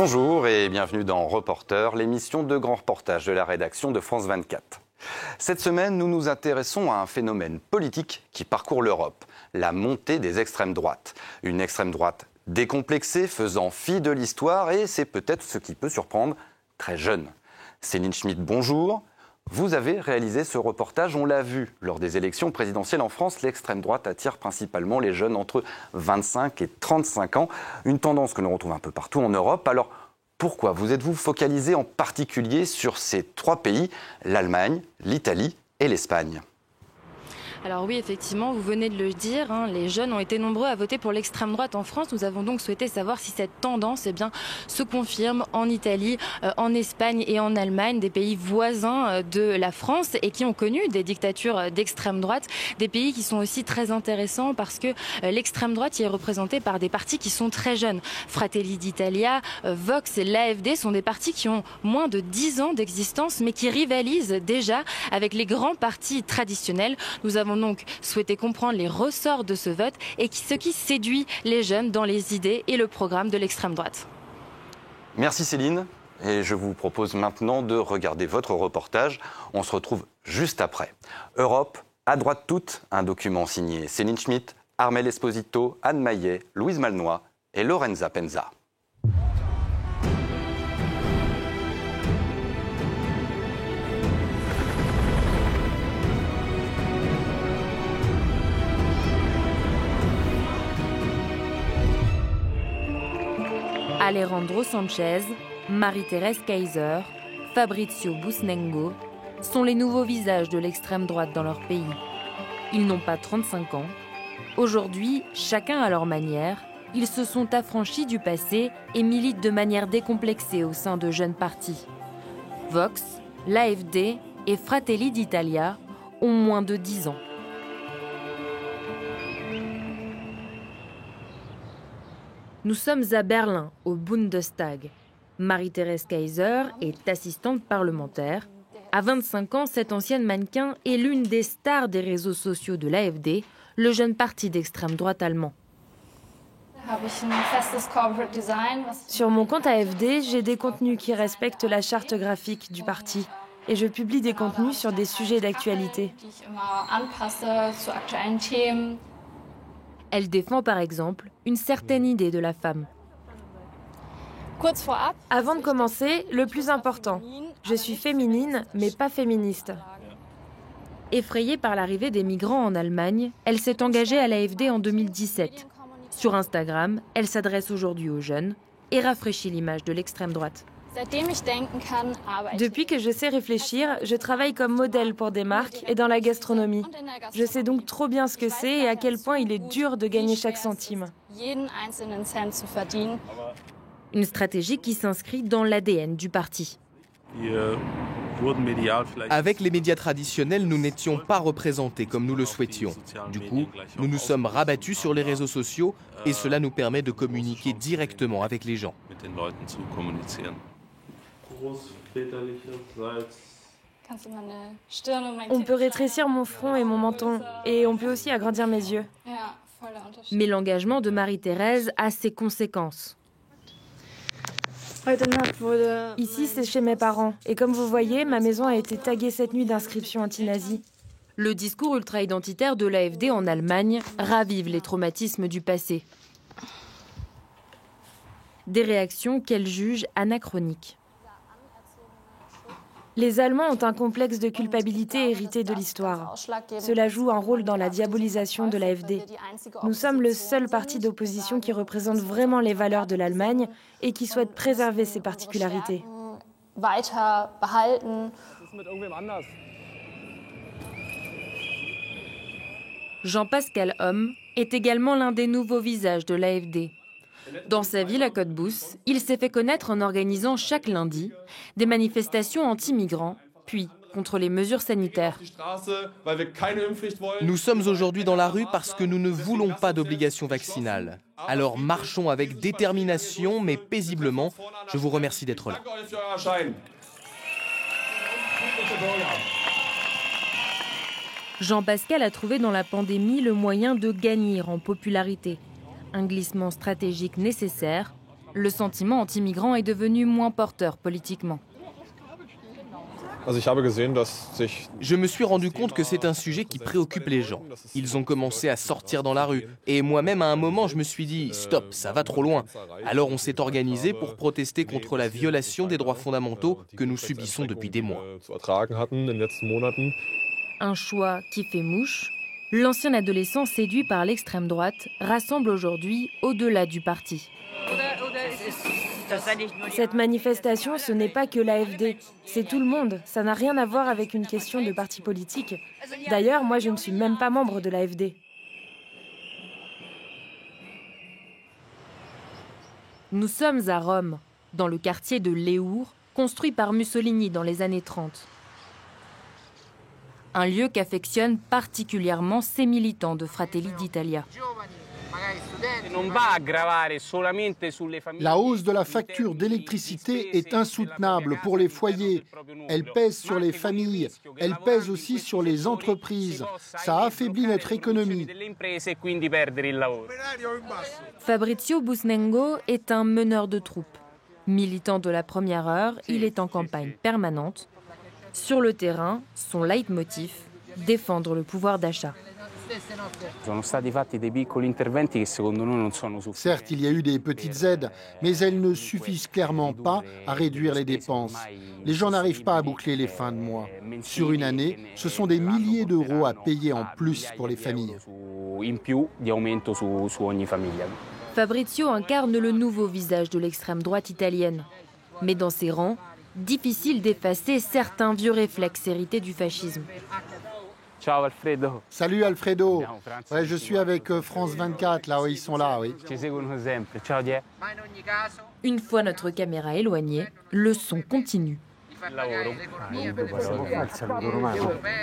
Bonjour et bienvenue dans Reporter, l'émission de grand reportage de la rédaction de France 24. Cette semaine, nous nous intéressons à un phénomène politique qui parcourt l'Europe, la montée des extrêmes droites. Une extrême droite décomplexée, faisant fi de l'histoire et c'est peut-être ce qui peut surprendre, très jeune. Céline Schmitt, bonjour. Vous avez réalisé ce reportage, on l'a vu, lors des élections présidentielles en France, l'extrême droite attire principalement les jeunes entre 25 et 35 ans, une tendance que l'on retrouve un peu partout en Europe. Alors pourquoi vous êtes-vous focalisé en particulier sur ces trois pays, l'Allemagne, l'Italie et l'Espagne ? Alors oui, effectivement, vous venez de le dire, les jeunes ont été nombreux à voter pour l'extrême droite en France. Nous avons donc souhaité savoir si cette tendance se confirme en Italie, en Espagne et en Allemagne, des pays voisins de la France et qui ont connu des dictatures d'extrême droite, des pays qui sont aussi très intéressants parce que l'extrême droite y est représentée par des partis qui sont très jeunes. Fratelli d'Italia, Vox et l'AfD sont des partis qui ont moins de 10 ans d'existence mais qui rivalisent déjà avec les grands partis traditionnels. Nous avons donc souhaité comprendre les ressorts de ce vote et ce qui séduit les jeunes dans les idées et le programme de l'extrême droite. Merci Céline. Et je vous propose maintenant de regarder votre reportage. On se retrouve juste après. Europe, à droite toute, un document signé Céline Schmitt, Armelle Esposito, Anne Maillet, Louise Malnois et Lorenza Penza. Alejandro Sanchez, Marie-Thérèse Kaiser, Fabrizio Busnengo sont les nouveaux visages de l'extrême droite dans leur pays. Ils n'ont pas 35 ans. Aujourd'hui, chacun à leur manière, ils se sont affranchis du passé et militent de manière décomplexée au sein de jeunes partis. Vox, l'AfD et Fratelli d'Italia ont moins de 10 ans. Nous sommes à Berlin, au Bundestag. Marie-Thérèse Kaiser est assistante parlementaire. À 25 ans, cette ancienne mannequin est l'une des stars des réseaux sociaux de l'AfD, le jeune parti d'extrême droite allemand. Sur mon compte AfD, j'ai des contenus qui respectent la charte graphique du parti. Et je publie des contenus sur des sujets d'actualité. Elle défend par exemple une certaine idée de la femme. Avant de commencer, le plus important, je suis féminine mais pas féministe. Effrayée par l'arrivée des migrants en Allemagne, elle s'est engagée à l'AfD en 2017. Sur Instagram, elle s'adresse aujourd'hui aux jeunes et rafraîchit l'image de l'extrême droite. Depuis que je sais réfléchir, je travaille comme modèle pour des marques et dans la gastronomie. Je sais donc trop bien ce que c'est et à quel point il est dur de gagner chaque centime. Une stratégie qui s'inscrit dans l'ADN du parti. Avec les médias traditionnels, nous n'étions pas représentés comme nous le souhaitions. Du coup, nous nous sommes rabattus sur les réseaux sociaux et cela nous permet de communiquer directement avec les gens. On peut rétrécir mon front et mon menton, et on peut aussi agrandir mes yeux. Mais l'engagement de Marie-Thérèse a ses conséquences. Ici, c'est chez mes parents, et comme vous voyez, ma maison a été taguée cette nuit d'inscriptions anti-nazis. Le discours ultra-identitaire de l'AfD en Allemagne ravive les traumatismes du passé. Des réactions qu'elle juge anachroniques. Les Allemands ont un complexe de culpabilité hérité de l'histoire. Cela joue un rôle dans la diabolisation de l'AfD. Nous sommes le seul parti d'opposition qui représente vraiment les valeurs de l'Allemagne et qui souhaite préserver ses particularités. Jean-Pascal Homme est également l'un des nouveaux visages de l'AfD. Dans sa ville à Cottbus, il s'est fait connaître en organisant chaque lundi des manifestations anti-migrants, puis contre les mesures sanitaires. Nous sommes aujourd'hui dans la rue parce que nous ne voulons pas d'obligation vaccinale. Alors marchons avec détermination mais paisiblement. Je vous remercie d'être là. Jean-Pascal a trouvé dans la pandémie le moyen de gagner en popularité. Un glissement stratégique nécessaire le sentiment anti-migrant est devenu moins porteur politiquement. Je me suis rendu compte que c'est un sujet qui préoccupe les gens. Ils ont commencé à sortir dans la rue. Et moi-même, à un moment, je me suis dit « Stop, ça va trop loin ». Alors on s'est organisé pour protester contre la violation des droits fondamentaux que nous subissons depuis des mois. Un choix qui fait mouche. L'ancien adolescent séduit par l'extrême droite rassemble aujourd'hui au-delà du parti. Cette manifestation, ce n'est pas que l'AfD, c'est tout le monde. Ça n'a rien à voir avec une question de parti politique. D'ailleurs, moi, je ne suis même pas membre de l'AfD. Nous sommes à Rome, dans le quartier de Léour, construit par Mussolini dans les années 30. Un lieu qu'affectionnent particulièrement ces militants de Fratelli d'Italia. La hausse de la facture d'électricité est insoutenable pour les foyers. Elle pèse sur les familles, elle pèse aussi sur les entreprises. Ça affaiblit notre économie. Fabrizio Busnengo est un meneur de troupes. Militant de la première heure, il est en campagne permanente. Sur le terrain, son leitmotiv, défendre le pouvoir d'achat. Certes, il y a eu des petites aides, mais elles ne suffisent clairement pas à réduire les dépenses. Les gens n'arrivent pas à boucler les fins de mois. Sur une année, ce sont des milliers d'euros à payer en plus pour les familles. Fabrizio incarne le nouveau visage de l'extrême droite italienne. Mais dans ses rangs, difficile d'effacer certains vieux réflexes hérités du fascisme. Ciao Alfredo. Salut Alfredo. Ouais, je suis avec France 24, là, ils sont là, oui. Une fois notre caméra éloignée, le son continue.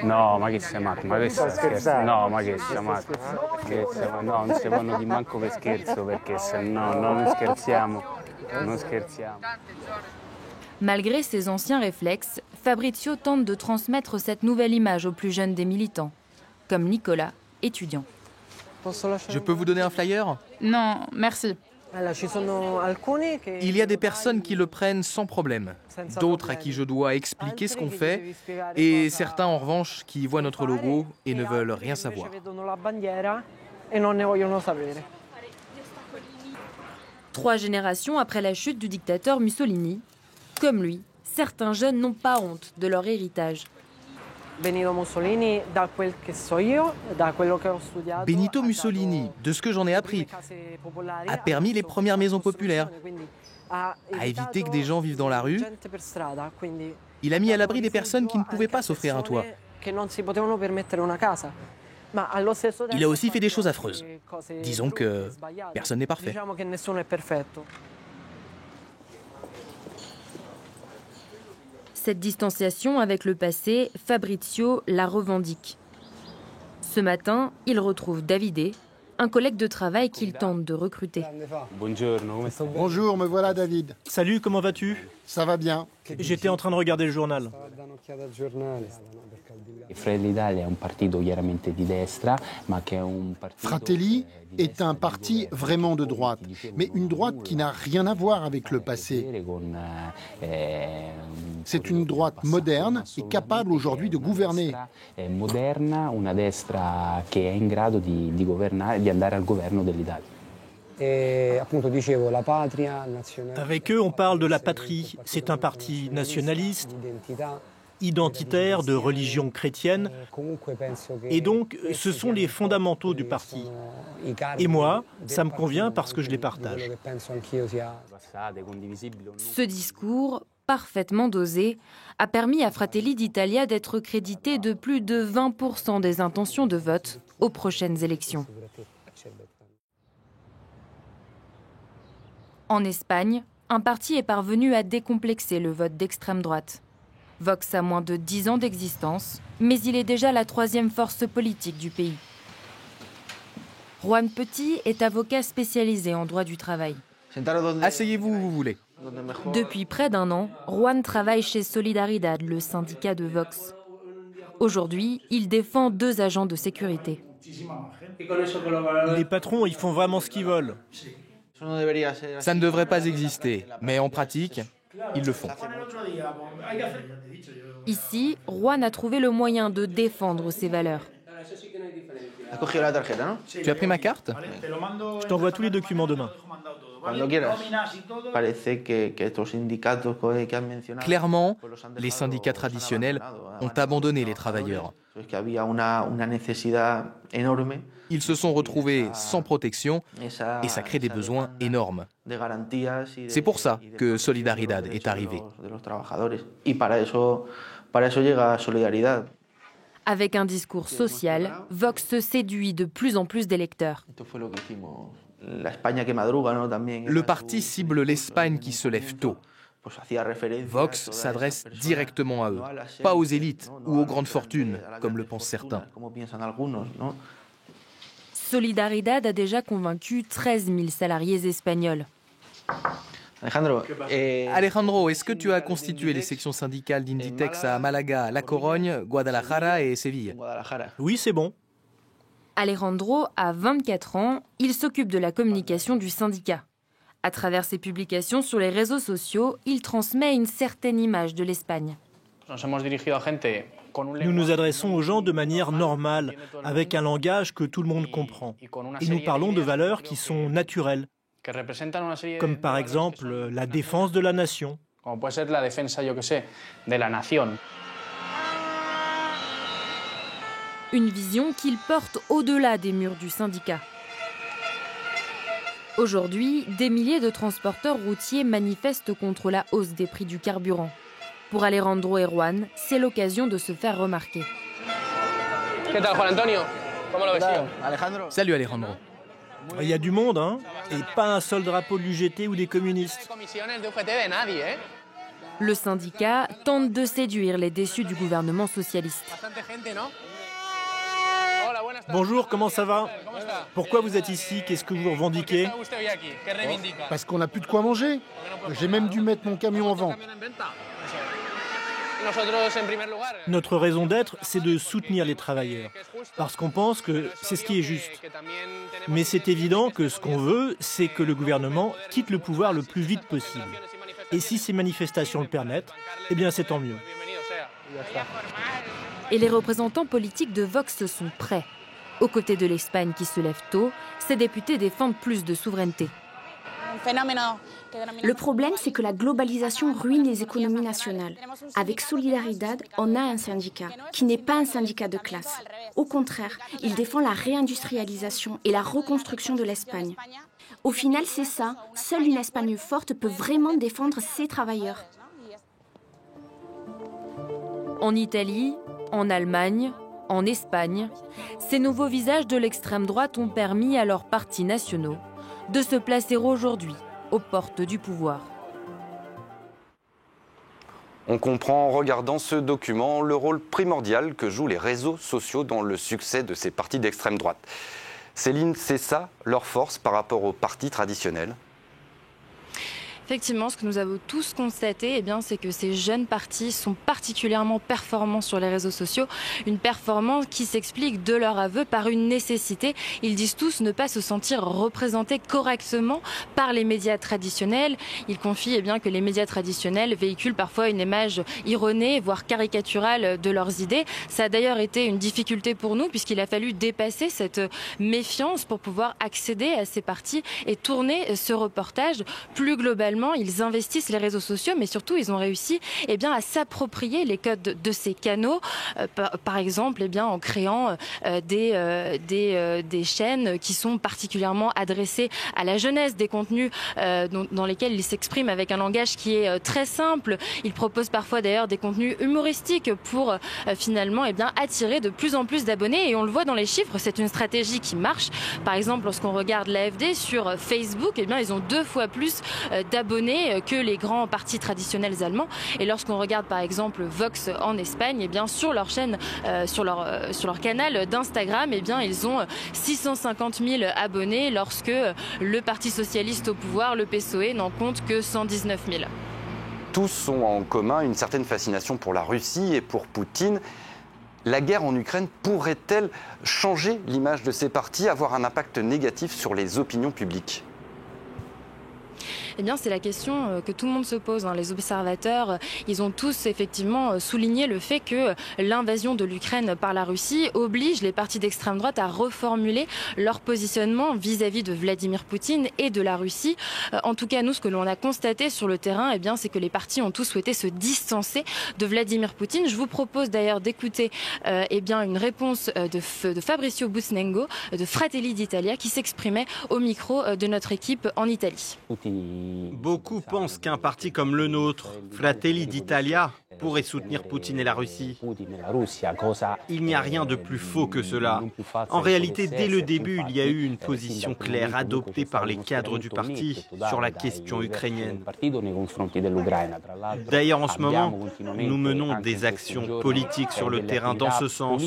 No, ma che sei matto? Ma che scherzo? No, ma che sei matto? No, non si fanno di manco per scherzo, perché se no non scherziamo. Non scherziamo. Malgré ses anciens réflexes, Fabrizio tente de transmettre cette nouvelle image aux plus jeunes des militants, comme Nicolas, étudiant. Je peux vous donner un flyer ? Non, merci. Il y a des personnes qui le prennent sans problème, d'autres à qui je dois expliquer ce qu'on fait, et certains en revanche qui voient notre logo et ne veulent rien savoir. 3 générations après la chute du dictateur Mussolini, comme lui, certains jeunes n'ont pas honte de leur héritage. Benito Mussolini, de ce que j'en ai appris, a permis les premières maisons populaires, a évité que des gens vivent dans la rue. Il a mis à l'abri des personnes qui ne pouvaient pas s'offrir un toit. Il a aussi fait des choses affreuses. Disons que personne n'est parfait. Cette distanciation avec le passé, Fabrizio la revendique. Ce matin, il retrouve Davide, un collègue de travail qu'il tente de recruter. Bonjour, me voilà David. Salut, comment vas-tu? Ça va bien. J'étais en train de regarder le journal. Fratelli est un parti vraiment de droite, mais une droite qui n'a rien à voir avec le passé. C'est une droite moderne et capable aujourd'hui de gouverner. Avec eux, on parle de la patrie. C'est un parti nationaliste, identitaire, de religion chrétienne. Et donc, ce sont les fondamentaux du parti. Et moi, ça me convient parce que je les partage. Ce discours, parfaitement dosé, a permis à Fratelli d'Italia d'être crédité de plus de 20% des intentions de vote aux prochaines élections. En Espagne, un parti est parvenu à décomplexer le vote d'extrême droite. Vox a moins de 10 ans d'existence, mais il est déjà la 3e force politique du pays. Juan Petit est avocat spécialisé en droit du travail. Asseyez-vous où vous voulez. Depuis près d'1 an, Juan travaille chez Solidaridad, le syndicat de Vox. Aujourd'hui, il défend 2 agents de sécurité. Les patrons, ils font vraiment ce qu'ils veulent. Ça ne devrait pas exister, mais en pratique, ils le font. Ici, Juan a trouvé le moyen de défendre ses valeurs. Tu as pris ma carte? Je t'envoie tous les documents demain. Clairement, les syndicats traditionnels ont abandonné les travailleurs. Ils se sont retrouvés sans protection et ça crée des besoins énormes. C'est pour ça que Solidaridad est arrivé. Avec un discours social, Vox séduit de plus en plus d'électeurs. Le parti cible l'Espagne qui se lève tôt. Vox s'adresse directement à eux, pas aux élites ou aux grandes fortunes, comme le pensent certains. Solidaridad a déjà convaincu 13 000 salariés espagnols. Alejandro, est-ce que tu as constitué les sections syndicales d'Inditex à Malaga, La Corogne, Guadalajara et Séville? Oui, c'est bon. Alejandro a 24 ans, il s'occupe de la communication du syndicat. À travers ses publications sur les réseaux sociaux, il transmet une certaine image de l'Espagne. Nous nous adressons aux gens de manière normale, avec un langage que tout le monde comprend. Et nous parlons de valeurs qui sont naturelles, comme par exemple la défense de la nation. Une vision qu'il porte au-delà des murs du syndicat. Aujourd'hui, des milliers de transporteurs routiers manifestent contre la hausse des prix du carburant. Pour Alejandro et Juan, c'est l'occasion de se faire remarquer. Salut Alejandro. Il y a du monde, hein, et pas un seul drapeau de l'UGT ou des communistes. Le syndicat tente de séduire les déçus du gouvernement socialiste. Bonjour, comment ça va? Pourquoi vous êtes ici? Qu'est-ce que vous revendiquez? Parce qu'on n'a plus de quoi manger. J'ai même dû mettre mon camion en vente. Notre raison d'être, c'est de soutenir les travailleurs, parce qu'on pense que c'est ce qui est juste. Mais c'est évident que ce qu'on veut, c'est que le gouvernement quitte le pouvoir le plus vite possible. Et si ces manifestations le permettent, eh bien c'est tant mieux. Et les représentants politiques de Vox sont prêts. Aux côtés de l'Espagne qui se lève tôt, ces députés défendent plus de souveraineté. Le problème, c'est que la globalisation ruine les économies nationales. Avec Solidaridad, on a un syndicat qui n'est pas un syndicat de classe. Au contraire, il défend la réindustrialisation et la reconstruction de l'Espagne. Au final, c'est ça. Seule une Espagne forte peut vraiment défendre ses travailleurs. En Italie, en Allemagne, en Espagne, ces nouveaux visages de l'extrême droite ont permis à leurs partis nationaux de se placer aujourd'hui aux portes du pouvoir. On comprend en regardant ce document le rôle primordial que jouent les réseaux sociaux dans le succès de ces partis d'extrême droite. Céline, c'est ça leur force par rapport aux partis traditionnels ? Effectivement, ce que nous avons tous constaté, c'est que ces jeunes partis sont particulièrement performants sur les réseaux sociaux. Une performance qui s'explique de leur aveu par une nécessité. Ils disent tous ne pas se sentir représentés correctement par les médias traditionnels. Ils confient que les médias traditionnels véhiculent parfois une image erronée, voire caricaturale de leurs idées. Ça a d'ailleurs été une difficulté pour nous puisqu'il a fallu dépasser cette méfiance pour pouvoir accéder à ces partis et tourner ce reportage. Plus globalement, ils investissent les réseaux sociaux, mais surtout, ils ont réussi à s'approprier les codes de ces canaux. Par exemple, en créant des chaînes qui sont particulièrement adressées à la jeunesse, des contenus dans lesquels ils s'expriment avec un langage qui est très simple. Ils proposent parfois d'ailleurs des contenus humoristiques pour finalement attirer de plus en plus d'abonnés. Et on le voit dans les chiffres, c'est une stratégie qui marche. Par exemple, lorsqu'on regarde l'AfD sur Facebook, ils ont 2 fois plus d'abonnés que les grands partis traditionnels allemands. Et lorsqu'on regarde par exemple Vox en Espagne, sur leur chaîne, sur leur canal d'Instagram, ils ont 650 000 abonnés lorsque le Parti socialiste au pouvoir, le PSOE, n'en compte que 119 000. Tous ont en commun une certaine fascination pour la Russie et pour Poutine. La guerre en Ukraine pourrait-elle changer l'image de ces partis, avoir un impact négatif sur les opinions publiques ? Eh bien, c'est la question que tout le monde se pose. Les observateurs, ils ont tous effectivement souligné le fait que l'invasion de l'Ukraine par la Russie oblige les partis d'extrême droite à reformuler leur positionnement vis-à-vis de Vladimir Poutine et de la Russie. En tout cas, nous, ce que l'on a constaté sur le terrain, eh bien, c'est que les partis ont tous souhaité se distancer de Vladimir Poutine. Je vous propose d'ailleurs d'écouter eh bien, une réponse de Fabrizio Busnengo de Fratelli d'Italia qui s'exprimait au micro de notre équipe en Italie. Beaucoup pensent qu'un parti comme le nôtre, Fratelli d'Italia, pourrait soutenir Poutine et la Russie. Il n'y a rien de plus faux que cela. En réalité, dès le début, il y a eu une position claire adoptée par les cadres du parti sur la question ukrainienne. D'ailleurs, en ce moment, nous menons des actions politiques sur le terrain dans ce sens.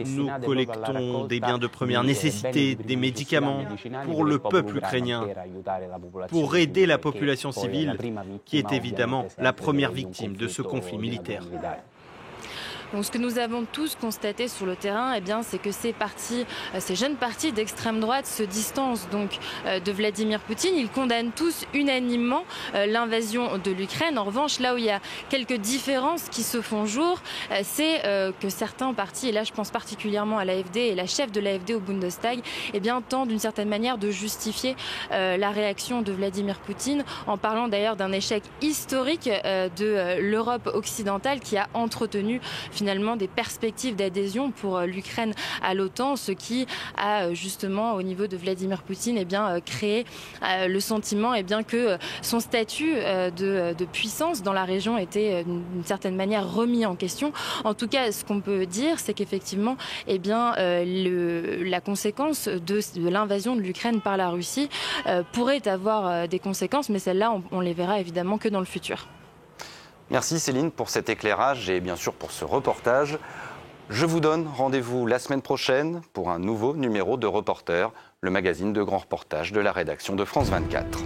Nous collectons des biens de première nécessité, des médicaments pour le peuple ukrainien, pour aider la population civile, qui est évidemment la première victime de ce conflit militaire. Donc, ce que nous avons tous constaté sur le terrain, eh bien, c'est que ces jeunes partis d'extrême droite se distancent donc de Vladimir Poutine. Ils condamnent tous unanimement l'invasion de l'Ukraine. En revanche, là où il y a quelques différences qui se font jour, c'est que certains partis, et là je pense particulièrement à l'AfD et la chef de l'AfD au Bundestag, eh bien, tentent d'une certaine manière de justifier la réaction de Vladimir Poutine en parlant d'ailleurs d'un échec historique de l'Europe occidentale qui a entretenu finalement des perspectives d'adhésion pour l'Ukraine à l'OTAN, ce qui a justement au niveau de Vladimir Poutine eh bien, créé le sentiment eh bien, que son statut de puissance dans la région était d'une certaine manière remis en question. En tout cas, ce qu'on peut dire, c'est qu'effectivement eh bien, la conséquence de l'invasion de l'Ukraine par la Russie pourrait avoir des conséquences, mais celles-là, on les verra évidemment que dans le futur. Merci Céline pour cet éclairage et bien sûr pour ce reportage. Je vous donne rendez-vous la semaine prochaine pour un nouveau numéro de Reporter, le magazine de grands reportages de la rédaction de France 24.